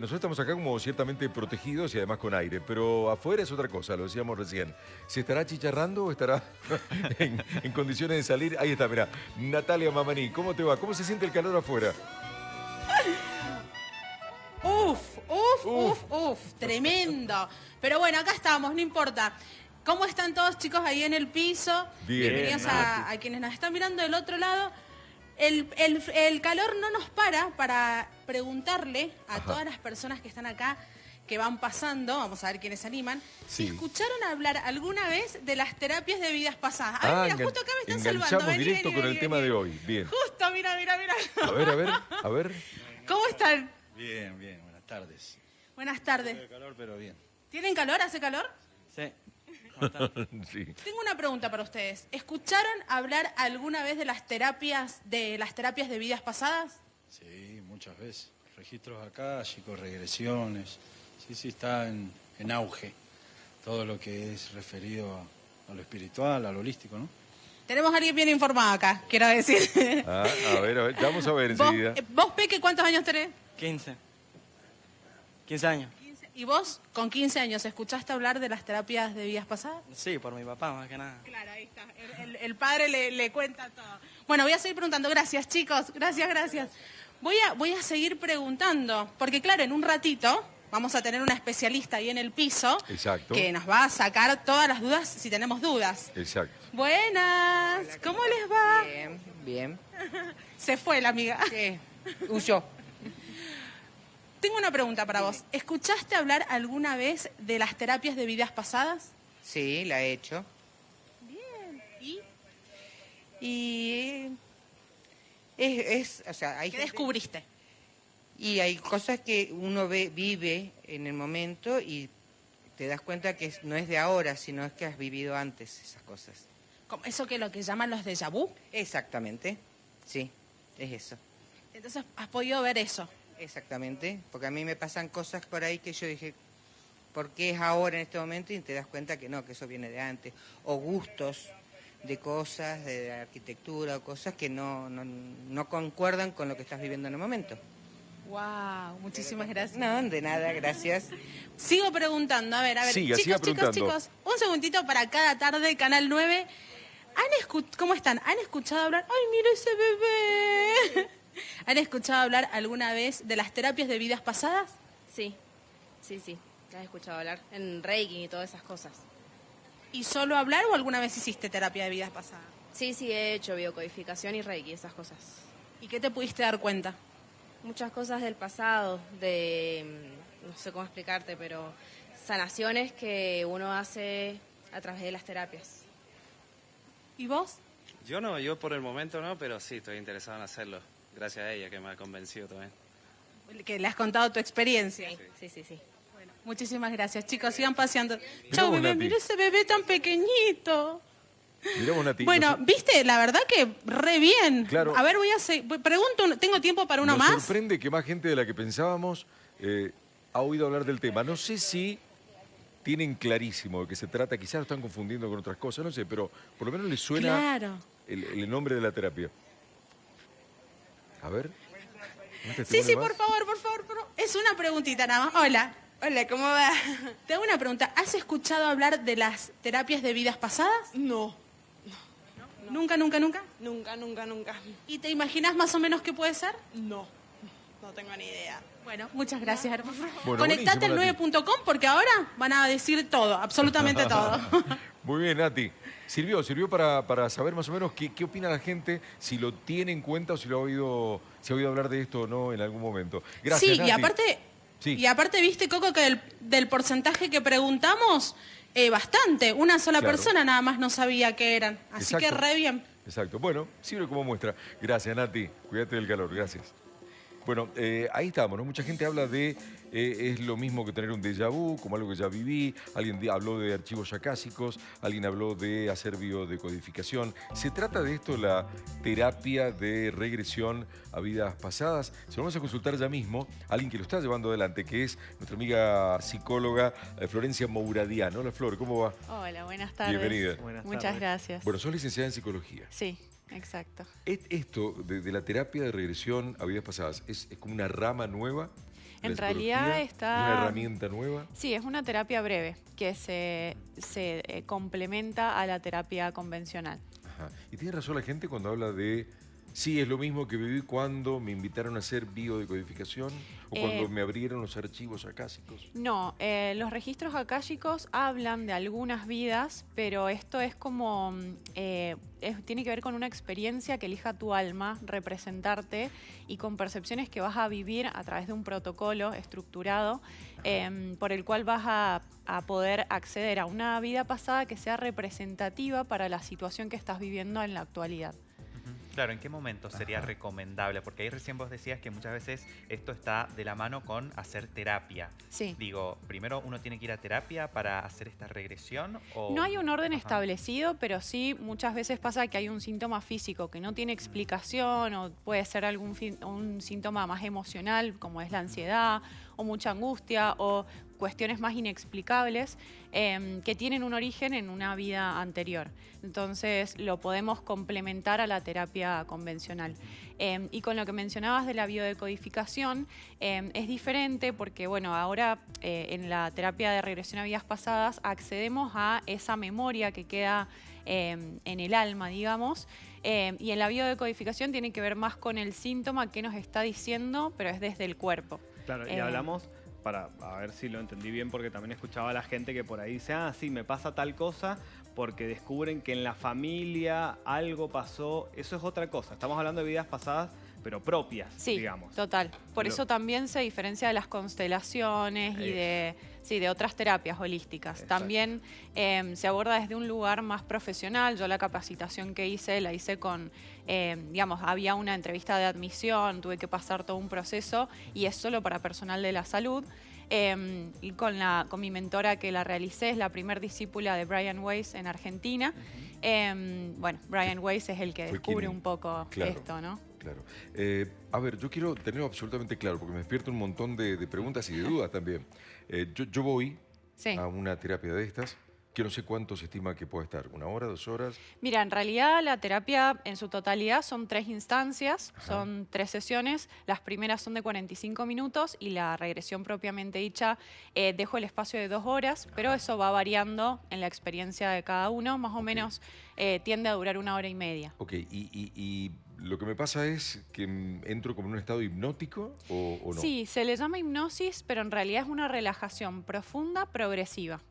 nosotros estamos acá como ciertamente protegidos y además con aire, pero afuera es otra cosa, lo decíamos recién. ¿Se estará chicharrando o estará en condiciones de salir? Ahí está, mirá. Natalia Mamaní, ¿cómo te va? ¿Cómo se siente el calor afuera? Tremendo. Pero bueno, acá estamos, no importa. ¿Cómo están todos, chicos, ahí en el piso? Bien. Bienvenidos a quienes nos están mirando del otro lado. El calor no nos para preguntarle a todas las personas que están acá, que van pasando, vamos a ver quiénes se animan, Sí. si escucharon hablar alguna vez de las terapias de vidas pasadas. A ver, mira, justo acá me están salvando. enganchamos Vení, directo vení, con el vení, tema vení. de hoy. Bien. Justo, mira. A ver. ¿Cómo están? Bien, buenas tardes. Buenas tardes. De calor, pero bien. ¿Tienen calor? ¿Hace calor? Sí. Sí. Tengo una pregunta para ustedes. ¿Escucharon hablar alguna vez de las terapias de vidas pasadas? Sí, muchas veces. Registros akáshicos, regresiones. Sí, está en auge. Todo lo que es referido a lo espiritual, a lo holístico, ¿no? Tenemos a alguien bien informado acá, quiero decir. A ver, vamos a ver enseguida. ¿Vos, Peque, cuántos años tenés? 15 años. 15. ¿Y vos, con 15 años, escuchaste hablar de las terapias de vidas pasadas? Sí, por mi papá, más que nada. Claro, ahí está. El padre le cuenta todo. Bueno, voy a seguir preguntando. Gracias, chicos. Gracias. Voy a seguir preguntando, porque claro, en un ratito vamos a tener una especialista ahí en el piso. Exacto. Que nos va a sacar todas las dudas si tenemos dudas. Exacto. Buenas. ¿Cómo les va? Bien. Se fue la amiga. ¿Qué? Huyó. Tengo una pregunta para vos. ¿Escuchaste hablar alguna vez de las terapias de vidas pasadas? Sí, la he hecho. Bien. Y o sea, hay ¿Qué gente- descubriste? y hay cosas que uno vive en el momento y te das cuenta que no es de ahora, sino es que has vivido antes esas cosas. Como ¿eso que lo que llaman los déjà vu? Exactamente. Sí, es eso. Entonces, ¿has podido ver eso? Exactamente, porque a mí me pasan cosas por ahí que yo dije, ¿por qué es ahora en este momento? Y te das cuenta que no, que eso viene de antes. O gustos de cosas, de arquitectura, o cosas que no concuerdan con lo que estás viviendo en el momento. Wow, muchísimas gracias. No, de nada, gracias. Sigo preguntando, a ver. Siga preguntando. Chicos, un segundito para cada tarde, Canal 9. ¿Cómo están? ¿Han escuchado hablar? ¡Ay, mira ese bebé! ¿Han escuchado hablar alguna vez de las terapias de vidas pasadas? Sí. Las he escuchado hablar en Reiki y todas esas cosas. ¿Y solo hablar o alguna vez hiciste terapia de vidas pasadas? Sí, he hecho biocodificación y Reiki, esas cosas. ¿Y qué te pudiste dar cuenta? Muchas cosas del pasado, no sé cómo explicarte, pero sanaciones que uno hace a través de las terapias. ¿Y vos? Yo por el momento no, pero sí, estoy interesado en hacerlo. Gracias a ella que me ha convencido también. Que le has contado tu experiencia. Sí. Bueno, muchísimas gracias, chicos. Sigan paseando. Mirá Chau, vos, bebé. Nati. Mira ese bebé tan pequeñito. Miramos, Nati. Bueno, viste, la verdad que re bien. Claro. A ver, pregunto, ¿tengo tiempo para uno Nos más? sorprende que más gente de la que pensábamos ha oído hablar del tema. No sé si tienen clarísimo de qué se trata, quizás lo están confundiendo con otras cosas, no sé, pero por lo menos les suena Claro. el nombre de la terapia. A ver. ¿Un Sí, testimonio por más? favor. Es una preguntita nada más. Hola. Hola, ¿cómo va? Te hago una pregunta. ¿Has escuchado hablar de las terapias de vidas pasadas? No, ¿Nunca? nunca. ¿Y te imaginas más o menos qué puede ser? No tengo ni idea. Bueno, muchas gracias. Bueno, Conectate al buenísimo, 9.com porque ahora van a decir todo, absolutamente todo. Muy bien, Nati. Sirvió para saber más o menos qué opina la gente, si lo tiene en cuenta o si lo si ha oído hablar de esto o no en algún momento. Gracias, Sí, Nati. Sí. y aparte, viste, Coco, que del porcentaje que preguntamos, bastante. Una sola Claro. persona nada más no sabía qué eran. Así que Exacto. re bien. Exacto. Bueno, sirve como muestra. Gracias, Nati. Cuídate del calor. Gracias. Bueno, ahí estamos, ¿no? Mucha gente habla de, es lo mismo que tener un déjà vu, como algo que ya viví. Alguien habló de archivos acásicos, alguien habló de hacer biodecodificación. ¿Se trata de esto la terapia de regresión a vidas pasadas? Se lo vamos a consultar ya mismo a alguien que lo está llevando adelante, que es nuestra amiga psicóloga Florencia Mouradiano. Hola, Flor, ¿cómo va? Hola, buenas tardes. Bienvenida. Muchas gracias. Bueno, sos licenciada en psicología. Sí, exacto. Esto de la terapia de regresión a vidas pasadas, ¿es como una rama nueva? En la realidad psicología? está... ¿Es una herramienta nueva? Sí, es una terapia breve que se complementa a la terapia convencional. Ajá. Y tiene razón la gente cuando habla de, sí, es lo mismo que viví cuando me invitaron a hacer biodecodificación o cuando me abrieron los archivos acásicos. No, los registros akáshicos hablan de algunas vidas, pero esto es como, tiene que ver con una experiencia que elija tu alma representarte y con percepciones que vas a vivir a través de un protocolo estructurado por el cual vas a poder acceder a una vida pasada que sea representativa para la situación que estás viviendo en la actualidad. Claro, ¿en qué momento sería recomendable? Porque ahí recién vos decías que muchas veces esto está de la mano con hacer terapia. Sí. Digo, ¿primero uno tiene que ir a terapia para hacer esta regresión? O... No hay un orden establecido, pero sí muchas veces pasa que hay un síntoma físico que no tiene explicación o puede ser un síntoma más emocional como es la ansiedad o mucha angustia o cuestiones más inexplicables que tienen un origen en una vida anterior. Entonces lo podemos complementar a la terapia convencional. Y con lo que mencionabas de la biodecodificación, es diferente porque, bueno, ahora en la terapia de regresión a vidas pasadas accedemos a esa memoria que queda en el alma, digamos, y en la biodecodificación tiene que ver más con el síntoma que nos está diciendo, pero es desde el cuerpo. Claro, y hablamos, a ver si lo entendí bien, porque también escuchaba a la gente que por ahí dice, ah, sí, me pasa tal cosa, porque descubren que en la familia algo pasó. Eso es otra cosa. Estamos hablando de vidas pasadas, pero propias, sí, digamos. Total. Por eso también se diferencia de las constelaciones y de otras terapias holísticas. Exacto. También se aborda desde un lugar más profesional. Yo la capacitación que hice, la hice con, digamos, había una entrevista de admisión, tuve que pasar todo un proceso y es solo para personal de la salud. Y con mi mentora que la realicé, es la primer discípula de Brian Weiss en Argentina. Bueno, Brian Weiss es el que descubre un poco esto, ¿no? Claro. A ver, yo quiero tenerlo absolutamente claro, porque me despierta un montón de preguntas y de dudas también. Yo voy a una terapia de estas, que no sé cuánto se estima que puede estar, ¿1 hora, 2 horas? Mira, en realidad la terapia en su totalidad son 3 instancias, son 3 sesiones. Las primeras son de 45 minutos y la regresión propiamente dicha dejo el espacio de 2 horas, pero eso va variando en la experiencia de cada uno. Más o menos tiende a durar 1 hora y media. Ok, y lo que me pasa es que entro como en un estado hipnótico o no. Sí, se le llama hipnosis, pero en realidad es una relajación profunda, progresiva.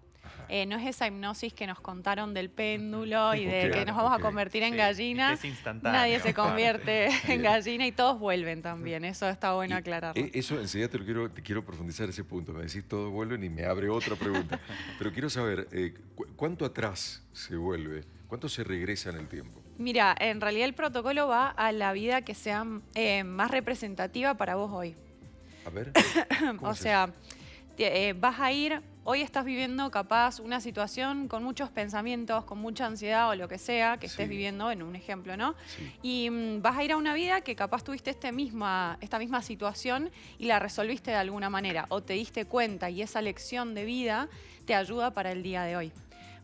No es esa hipnosis que nos contaron del péndulo y de que nos vamos a convertir en gallina. Es instantáneo. Nadie se convierte en gallina y todos vuelven también. Eso está bueno aclararlo. Eso enseguida te quiero profundizar ese punto. Me decís todos vuelven y me abre otra pregunta. Pero quiero saber, ¿cuánto atrás se vuelve? ¿Cuánto se regresa en el tiempo? Mira, en realidad el protocolo va a la vida que sea más representativa para vos hoy. A ver. O sea, vas a ir... Hoy estás viviendo capaz una situación con muchos pensamientos, con mucha ansiedad o lo que sea que estés viviendo, en un ejemplo, ¿no? Sí. Y vas a ir a una vida que capaz tuviste esta misma situación y la resolviste de alguna manera o te diste cuenta y esa lección de vida te ayuda para el día de hoy.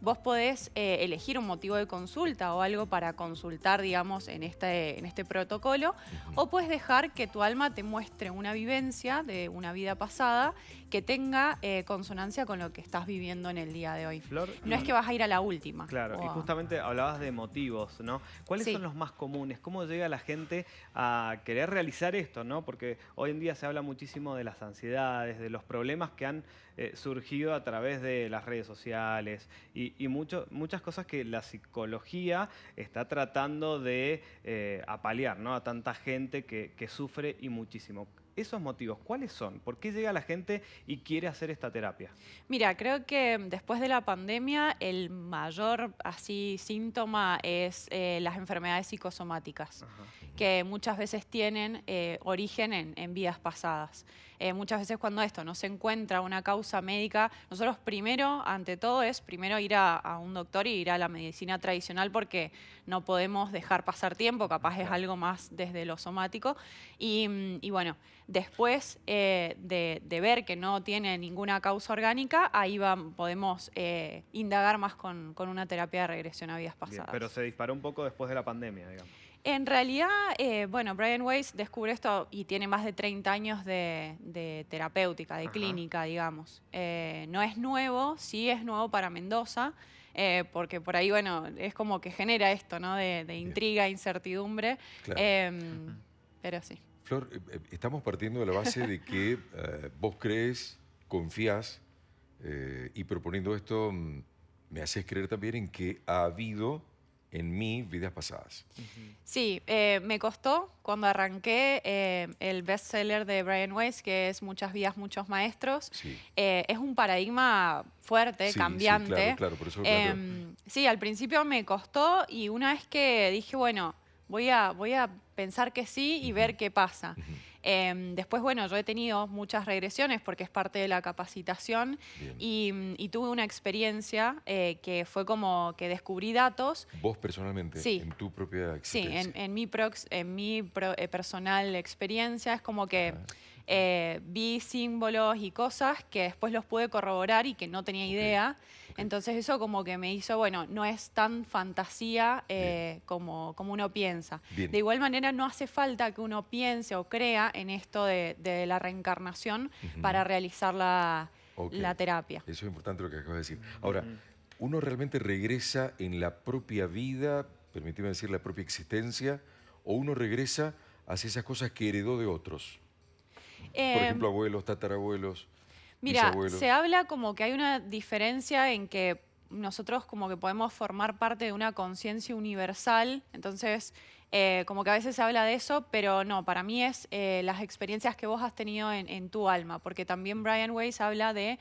Vos podés elegir un motivo de consulta o algo para consultar, digamos, en este protocolo, o puedes dejar que tu alma te muestre una vivencia de una vida pasada que tenga consonancia con lo que estás viviendo en el día de hoy. Flor, no es que vas a ir a la última. Claro, y justamente hablabas de motivos, ¿no? ¿Cuáles son los más comunes? ¿Cómo llega la gente a querer realizar esto, ¿no? Porque hoy en día se habla muchísimo de las ansiedades, de los problemas que han surgido a través de las redes sociales y muchas cosas que la psicología está tratando de apalear, ¿no? A tanta gente que sufre y muchísimo. Esos motivos, ¿cuáles son? ¿Por qué llega la gente y quiere hacer esta terapia? Mira, creo que después de la pandemia el mayor síntoma es las enfermedades psicosomáticas, que muchas veces tienen origen en vidas pasadas. Muchas veces cuando esto no se encuentra una causa médica, nosotros primero, ante todo, primero ir a un doctor y ir a la medicina tradicional porque no podemos dejar pasar tiempo, capaz es algo más desde lo somático. Y bueno, después de ver que no tiene ninguna causa orgánica, ahí podemos indagar más con una terapia de regresión a vidas pasadas. Bien, pero se disparó un poco después de la pandemia, digamos. En realidad, bueno, Brian Weiss descubre esto y tiene más de 30 años de terapéutica, de clínica, digamos. No es nuevo, sí es nuevo para Mendoza, porque por ahí, bueno, es como que genera esto, ¿no? De intriga, incertidumbre. Claro. Pero sí. Flor, estamos partiendo de la base de que vos crees, confías, y proponiendo esto, me haces creer también en que ha habido en mí vidas pasadas. Sí, me costó cuando arranqué el bestseller de Brian Weiss, que es Muchas vidas, muchos maestros. Sí. Es un paradigma fuerte, Sí, cambiante. sí, claro, por eso lo planteo. Sí, al principio me costó y una vez que dije, bueno, voy a pensar que sí y ver qué pasa. Después, bueno, yo he tenido muchas regresiones porque es parte de la capacitación y tuve una experiencia que fue como que descubrí datos. Vos personalmente, Sí. en tu propia existencia. Sí, en mi personal experiencia es como que vi símbolos y cosas que después los pude corroborar y que no tenía idea. Entonces eso como que me hizo, bueno, no es tan fantasía como uno piensa. Bien. De igual manera no hace falta que uno piense o crea en esto de la reencarnación para realizar la terapia. Eso es importante lo que acabas de decir. Ahora, ¿uno realmente regresa en la propia vida, permíteme decir, la propia existencia, o uno regresa hacia esas cosas que heredó de otros? Por ejemplo, abuelos, tatarabuelos, mira, bisabuelos. se habla como que hay una diferencia en que nosotros como que podemos formar parte de una conciencia universal, entonces como que a veces se habla de eso, pero no, para mí es las experiencias que vos has tenido en tu alma, porque también Brian Weiss habla de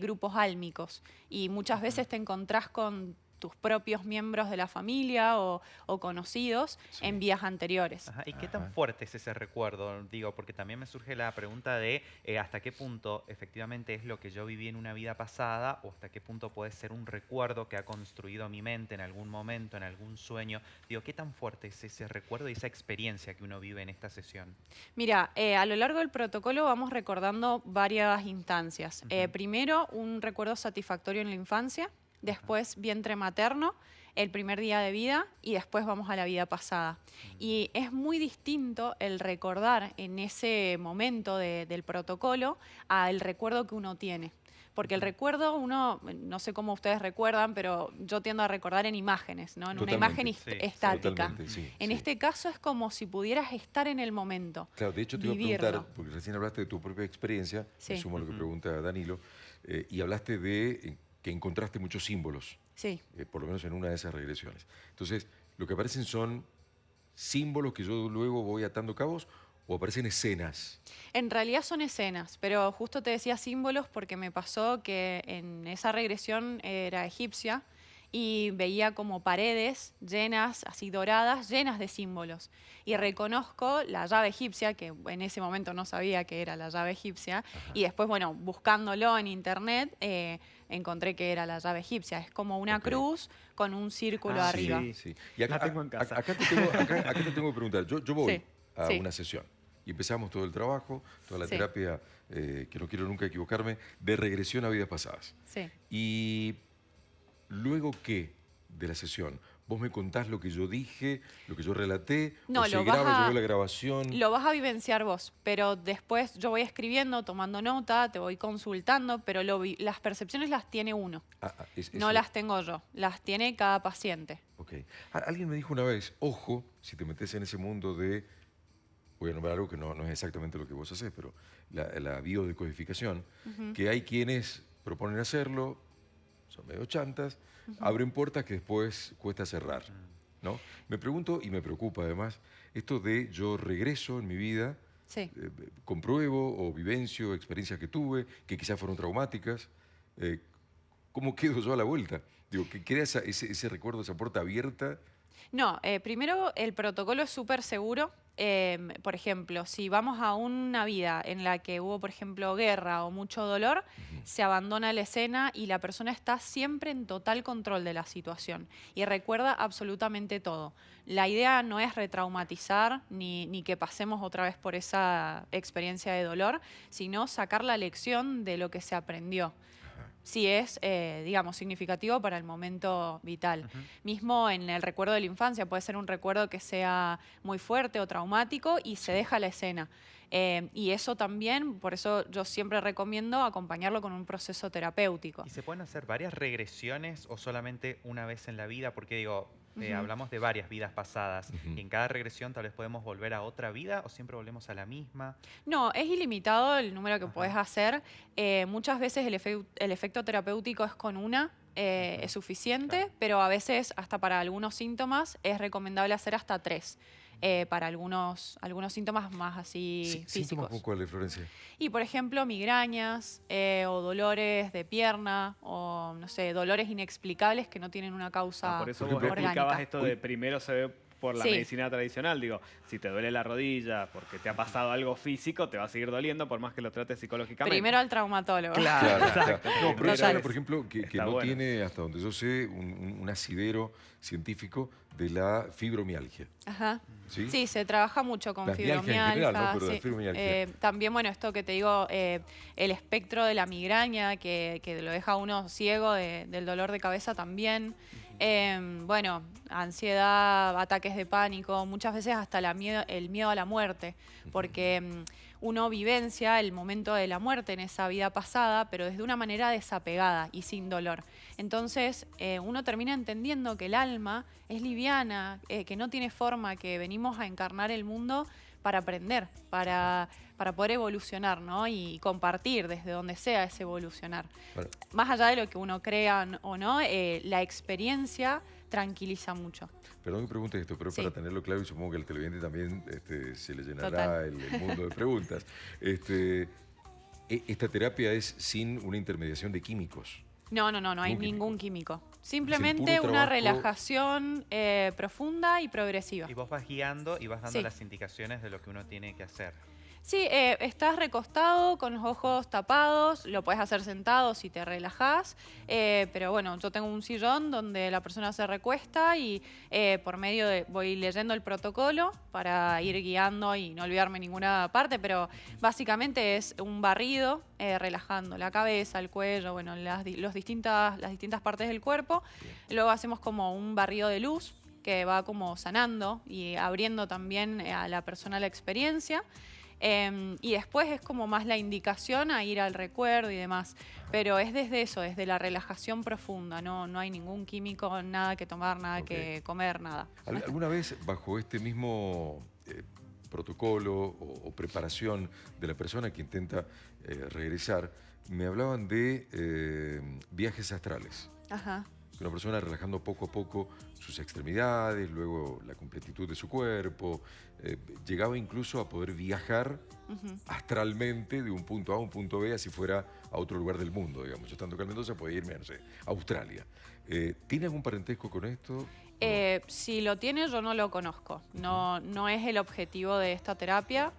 grupos álmicos y muchas veces te encontrás con tus propios miembros de la familia o conocidos en vidas anteriores. Ajá. ¿Y qué tan fuerte es ese recuerdo? Digo, porque también me surge la pregunta de hasta qué punto efectivamente es lo que yo viví en una vida pasada o hasta qué punto puede ser un recuerdo que ha construido mi mente en algún momento, en algún sueño. Digo, ¿qué tan fuerte es ese recuerdo y esa experiencia que uno vive en esta sesión? Mira, a lo largo del protocolo vamos recordando varias instancias. Primero, un recuerdo satisfactorio en la infancia. Después vientre materno, el primer día de vida y después vamos a la vida pasada. Y es muy distinto el recordar en ese momento del protocolo al recuerdo que uno tiene. Porque el recuerdo uno, no sé cómo ustedes recuerdan, pero yo tiendo a recordar en imágenes, ¿no? En una imagen estática. En este caso es como si pudieras estar en el momento. Claro, de hecho te iba a preguntar, porque recién hablaste de tu propia experiencia, me sumo a lo que pregunta Danilo, y hablaste de que encontraste muchos símbolos, por lo menos en una de esas regresiones. Entonces, lo que aparecen son símbolos que yo luego voy atando cabos o aparecen escenas. En realidad son escenas, pero justo te decía símbolos porque me pasó que en esa regresión era egipcia y veía como paredes llenas, así doradas, llenas de símbolos. Y reconozco la llave egipcia, que en ese momento no sabía que era la llave egipcia, y después, bueno, buscándolo en internet, encontré que era la llave egipcia. Es como una cruz con un círculo arriba. Sí. Y acá, acá te tengo que preguntar. Yo voy a una sesión y empezamos todo el trabajo, toda la terapia, que no quiero nunca equivocarme, de regresión a vidas pasadas. Y luego, ¿qué de la sesión? ¿Vos me contás lo que yo dije, lo que yo relaté? No, ¿O se graba, yo veo la grabación? Lo vas a vivenciar vos, pero después yo voy escribiendo, tomando nota, te voy consultando, pero las percepciones las tiene uno. No las tengo yo, las tiene cada paciente. Ok. Alguien me dijo una vez, ojo, si te metes en ese mundo de, voy a nombrar algo que no es exactamente lo que vos hacés, pero la biodecodificación, que hay quienes proponen hacerlo, son medio chantas, abren puertas que después cuesta cerrar, ¿no? Me pregunto, y me preocupa además, esto de yo regreso en mi vida, compruebo o vivencio experiencias que tuve, que quizás fueron traumáticas, ¿cómo quedo yo a la vuelta? Digo, ¿que queda ese recuerdo, esa puerta abierta? No, primero el protocolo es súper seguro. Por ejemplo, si vamos a una vida en la que hubo, por ejemplo, guerra o mucho dolor, se abandona la escena y la persona está siempre en total control de la situación y recuerda absolutamente todo. La idea no es retraumatizar ni que pasemos otra vez por esa experiencia de dolor, sino sacar la lección de lo que se aprendió. si es, digamos, significativo para el momento vital. Mismo en el recuerdo de la infancia, puede ser un recuerdo que sea muy fuerte o traumático y se deja la escena. Y eso también, por eso yo siempre recomiendo acompañarlo con un proceso terapéutico. ¿Y se pueden hacer varias regresiones o solamente una vez en la vida? Porque digo, hablamos de varias vidas pasadas. Y en cada regresión tal vez podemos volver a otra vida o siempre volvemos a la misma. No, es ilimitado el número que puedes hacer. Muchas veces el efecto terapéutico es con una, es suficiente, pero a veces hasta para algunos síntomas es recomendable hacer hasta 3. Para algunos síntomas más así físicos. ¿Síntomas como cuáles, Florencia? Y por ejemplo, migrañas o dolores de pierna o no sé, dolores inexplicables que no tienen una causa por eso orgánica. vos explicabas esto de primero se ve por la medicina tradicional. Digo, si te duele la rodilla porque te ha pasado algo físico, te va a seguir doliendo por más que lo trates psicológicamente. Primero al traumatólogo. Claro, exacto. No, pero Total. hay por ejemplo, que no bueno. tiene, hasta donde yo sé, un asidero científico de la fibromialgia. Ajá. ¿Sí? Sí, se trabaja mucho con La mialgia fibromialgia. en general, ¿no? Pero la Sí. fibromialgia. También, bueno, esto que te digo, el espectro de la migraña, que lo deja a uno ciego del dolor de cabeza también. Bueno, ansiedad, ataques de pánico, muchas veces hasta el miedo a la muerte, porque uno vivencia el momento de la muerte en esa vida pasada, pero desde una manera desapegada y sin dolor. Entonces, uno termina entendiendo que el alma es liviana, que no tiene forma, que venimos a encarnar el mundo para aprender, para poder evolucionar, ¿no? Y compartir desde donde sea ese evolucionar. Bueno. Más allá de lo que uno crea o no, la experiencia tranquiliza mucho. Perdón que pregunte esto, pero Sí. para tenerlo claro, y supongo que al televidente también se le llenará Total. el mundo de preguntas. Esta terapia es sin una intermediación de químicos. No hay Ningún ningún químico. Es Simplemente el puro una trabajo. relajación profunda y progresiva. Y vos vas guiando y vas dando Sí. las indicaciones de lo que uno tiene que hacer. Sí, estás recostado con los ojos tapados, lo puedes hacer sentado si te relajás, pero bueno, yo tengo un sillón donde la persona se recuesta y por medio de voy leyendo el protocolo para ir guiando y no olvidarme ninguna parte, pero básicamente es un barrido relajando la cabeza, el cuello, bueno, las distintas partes del cuerpo. Luego hacemos como un barrido de luz que va como sanando y abriendo también a la persona la experiencia. Y después es como más la indicación a ir al recuerdo y demás. Pero es desde eso, desde la relajación profunda. No hay ningún químico, nada que tomar, nada que comer, nada. ¿Alguna vez bajo este mismo protocolo o preparación de la persona que intenta regresar, me hablaban de viajes astrales? Ajá. Una persona relajando poco a poco sus extremidades, luego la completitud de su cuerpo, llegaba incluso a poder viajar astralmente de un punto A a un punto B, así fuera a otro lugar del mundo, digamos. Yo estando acá en Mendoza podía irme, no sé, a Australia. ¿Tiene algún parentesco con esto? Si lo tiene, yo no lo conozco. No es el objetivo de esta terapia.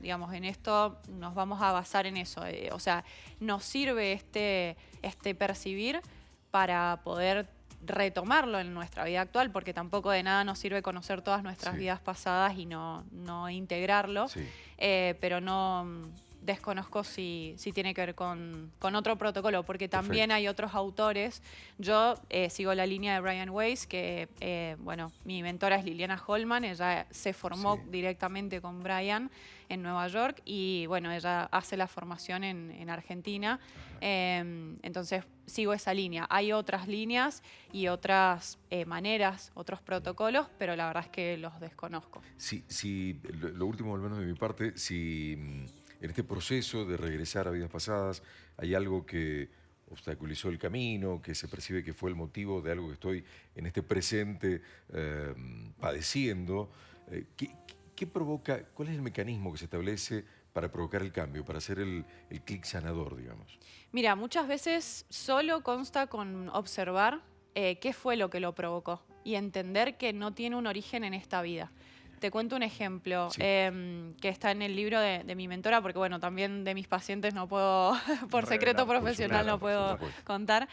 Digamos, en esto nos vamos a basar en eso. O sea, nos sirve este percibir para poder retomarlo en nuestra vida actual, porque tampoco de nada nos sirve conocer todas nuestras vidas pasadas y no integrarlo. Sí. Pero no desconozco si tiene que ver con otro protocolo, porque también hay otros autores. Yo sigo la línea de Brian Weiss, que, bueno, mi mentora es Liliana Holman, ella se formó directamente con Brian en Nueva York y, bueno, ella hace la formación en Argentina. Entonces, sigo esa línea. Hay otras líneas y otras maneras, otros protocolos, pero la verdad es que los desconozco. Lo último, al menos de mi parte, si en este proceso de regresar a vidas pasadas hay algo que obstaculizó el camino, que se percibe que fue el motivo de algo que estoy en este presente padeciendo, ¿qué provoca, cuál es el mecanismo que se establece para provocar el cambio, para hacer el clic sanador, digamos? Mira, muchas veces solo consta con observar qué fue lo que lo provocó y entender que no tiene un origen en esta vida. Te cuento un ejemplo que está en el libro de mi mentora, porque bueno, también de mis pacientes no puedo, por secreto profesional no puedo contar.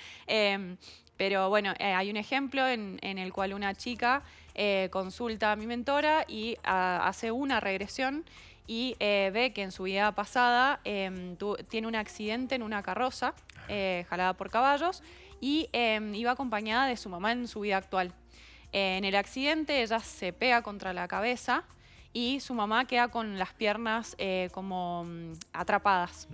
Pero bueno, hay un ejemplo en el cual una chica consulta a mi mentora y hace una regresión y ve que en su vida pasada tiene un accidente en una carroza jalada por caballos y iba acompañada de su mamá en su vida actual. En el accidente ella se pega contra la cabeza y su mamá queda con las piernas como atrapadas.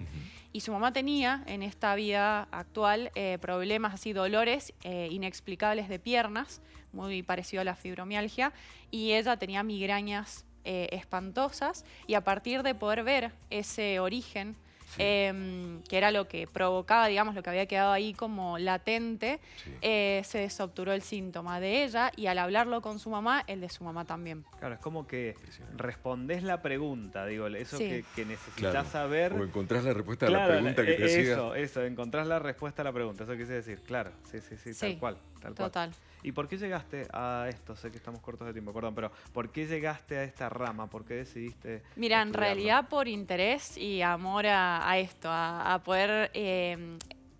Y su mamá tenía en esta vida actual problemas así, dolores inexplicables de piernas, muy parecido a la fibromialgia, y ella tenía migrañas espantosas, y a partir de poder ver ese origen, que era lo que provocaba, digamos, lo que había quedado ahí como latente, se desobturó el síntoma de ella, y al hablarlo con su mamá, el de su mamá también. Claro, es como que respondés la pregunta, digo, eso Sí. que necesitas saber. O encontrás la respuesta a la Claro, pregunta que te hacía. Eso, encontrás la respuesta a la pregunta, eso quise decir, claro, sí, tal cual. Total. ¿Y por qué llegaste a esto? Sé que estamos cortos de tiempo, perdón, pero ¿por qué llegaste a esta rama? ¿Por qué decidiste Mira, en estudiarlo? realidad por interés y amor a esto, a poder,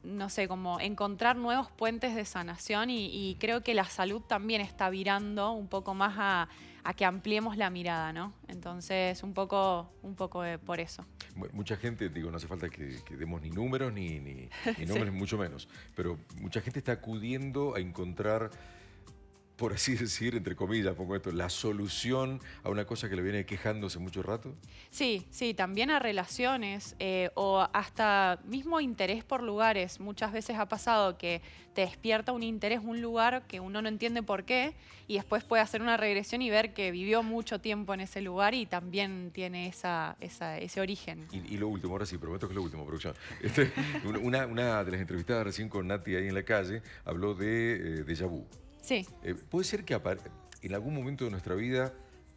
no sé, como encontrar nuevos puentes de sanación, y creo que la salud también está virando un poco más a que ampliemos la mirada, ¿no? Entonces, un poco por eso. Mucha gente, digo, no hace falta que demos ni números ni nombres, mucho menos, pero mucha gente está acudiendo a encontrar, por así decir, entre comillas, pongo esto, la solución a una cosa que le viene quejando hace mucho rato. Sí, también a relaciones o hasta mismo interés por lugares. Muchas veces ha pasado que te despierta un interés, un lugar que uno no entiende por qué, y después puede hacer una regresión y ver que vivió mucho tiempo en ese lugar y también tiene ese origen. Y lo último, ahora sí, prometo que es lo último, producción. Una de las entrevistadas recién con Nati ahí en la calle habló de déjà vu. Sí. Puede ser que en algún momento de nuestra vida,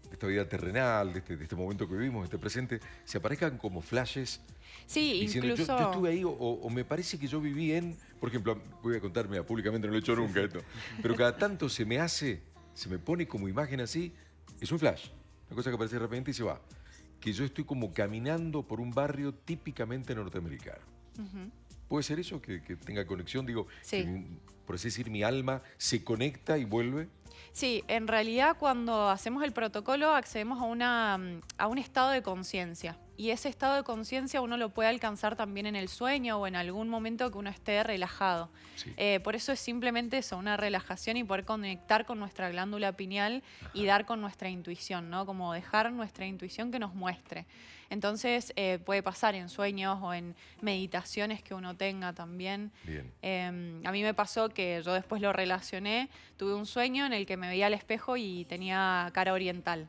de esta vida terrenal, de este momento que vivimos, de este presente, se aparezcan como flashes. Sí, diciendo, incluso... yo estuve ahí o me parece que yo viví en... Por ejemplo, voy a contarme públicamente, no lo he hecho nunca esto, pero cada tanto se me pone como imagen así, es un flash, una cosa que aparece de repente y se va. Que yo estoy como caminando por un barrio típicamente norteamericano. ¿Puede ser eso? Que tenga conexión, digo, Sí. por así decir, mi alma se conecta y vuelve. Sí, en realidad cuando hacemos el protocolo accedemos a un estado de conciencia, y ese estado de conciencia uno lo puede alcanzar también en el sueño o en algún momento que uno esté relajado. Sí. Por eso es simplemente eso, una relajación y poder conectar con nuestra glándula pineal y dar con nuestra intuición, ¿no? Como dejar nuestra intuición que nos muestre. Entonces puede pasar en sueños o en meditaciones que uno tenga también. Bien. A mí me pasó que yo después lo relacioné, tuve un sueño en el que me veía al espejo y tenía cara oriental.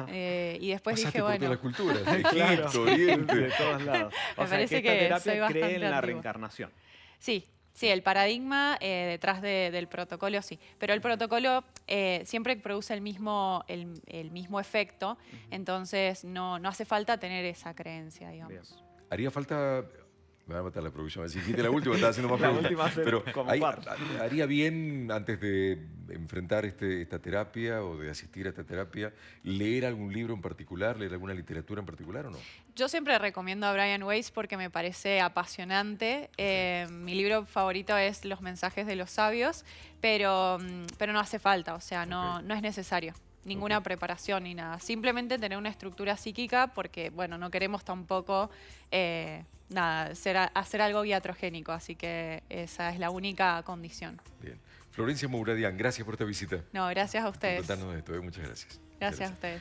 Y después Pasaste dije, por bueno... todas las culturas, de Claro, Egipto, Oriente. de todos lados. Me O sea, parece que esta que soy terapia cree bastante en la antigua. reencarnación. Sí, el paradigma detrás del protocolo sí, pero el protocolo siempre produce el mismo efecto, entonces no hace falta tener esa creencia, digamos. Bien. Haría falta... Me va a matar la producción. Si dijiste la última, estaba haciendo más La preguntas. última hace Pero como cuatro. haría bien, antes de enfrentar esta terapia o de asistir a esta terapia, leer algún libro en particular, leer alguna literatura en particular o no. Yo siempre recomiendo a Brian Weiss porque me parece apasionante. Mi libro favorito es Los mensajes de los sabios, pero no hace falta, o sea, no es necesario. Ninguna preparación ni nada. Simplemente tener una estructura psíquica porque, bueno, no queremos tampoco hacer algo iatrogénico, así que esa es la única condición. Bien. Florencia Mouradian, gracias por esta visita. No, gracias a Por ustedes. contarnos de esto. Muchas gracias. Gracias a ustedes.